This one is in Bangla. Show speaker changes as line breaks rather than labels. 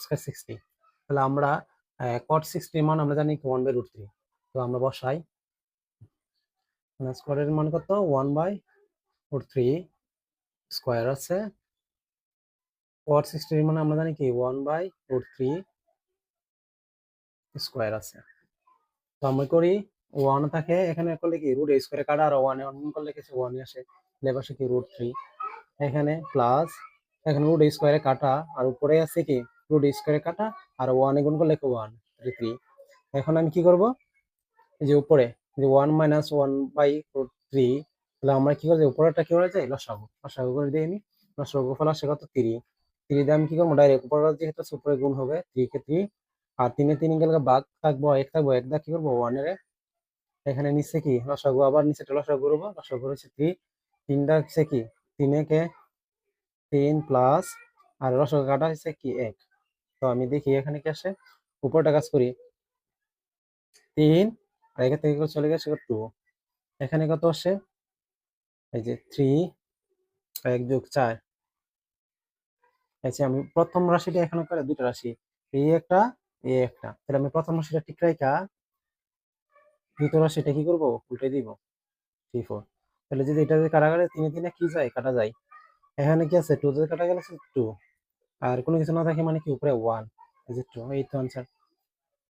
স্কয়ার 60। তাহলে আমরা cot 60 এর মান আমরা জানি 1/√3। তো আমরা বসাই স্কয়ারের মান কত 1/√3 স্কয়ার আছে cot 60 এর মান আমরা জানি কি 1/√3 স্কয়ার আছে। তো আমরা করি 1 থাকে এখানে করলে কি রুট a স্কয়ারে কাটা আর 1 এ 1 করলে কিছু 1 ই আসে লেবাসে কি √3 এখানে প্লাস এখানে রুট a স্কয়ারে কাটা আর উপরে আছে কি রুট a স্কয়ারে কাটা আর 1 এ গুণ করলে কি 1 3। এখন আমি কি করব এই যে উপরে যে 1 - 1/√3 তাহলে আমরা কি করব উপরেরটা কি হয়ে যায় লসাগু করে দিই আমি লসাগু ফল আসে কত 3 3 দিয়ে আমি কি করব ডাইরেক্ট উপরে যেহেতু উপরে গুণ হবে 3 কে 3 আর 3 এ 3 গেলে ভাগ থাকবো 1 থাকবো 1 দা কি করব 1 এর এখানে নিচে কি লসাগু আবার নিচে লসাগু করব লসাগু হচ্ছে 3 3 দা হচ্ছে কি 3 কে 3 প্লাস আর লসাগু কাটা হচ্ছে কি 1। তো আমি দেখি এখানে কি আসে উপরটা কাজ করি 3 আর এখান থেকে চলে গেছে 2 এখানে কত আসে এই যে 3 1 যোগ 4। আচ্ছা আমি প্রথম রাশিটা এখানে করে দুটো রাশি এই একটা এই একটা তাহলে আমি প্রথম রাশিটা ঠিক রাখা দ্বিতীয় রাশিটা কি করব উল্টে দিব 3 4। তাহলে যদি এটা যদি কাটা গেলে 3 এ 3 কি যায় কাটা যায় এখানে কি আছে 2 যদি কাটা গেলে 2 আর কোনো কিছু না থাকে মানে কি উপরে 1 এই যে 2 এই তো आंसर।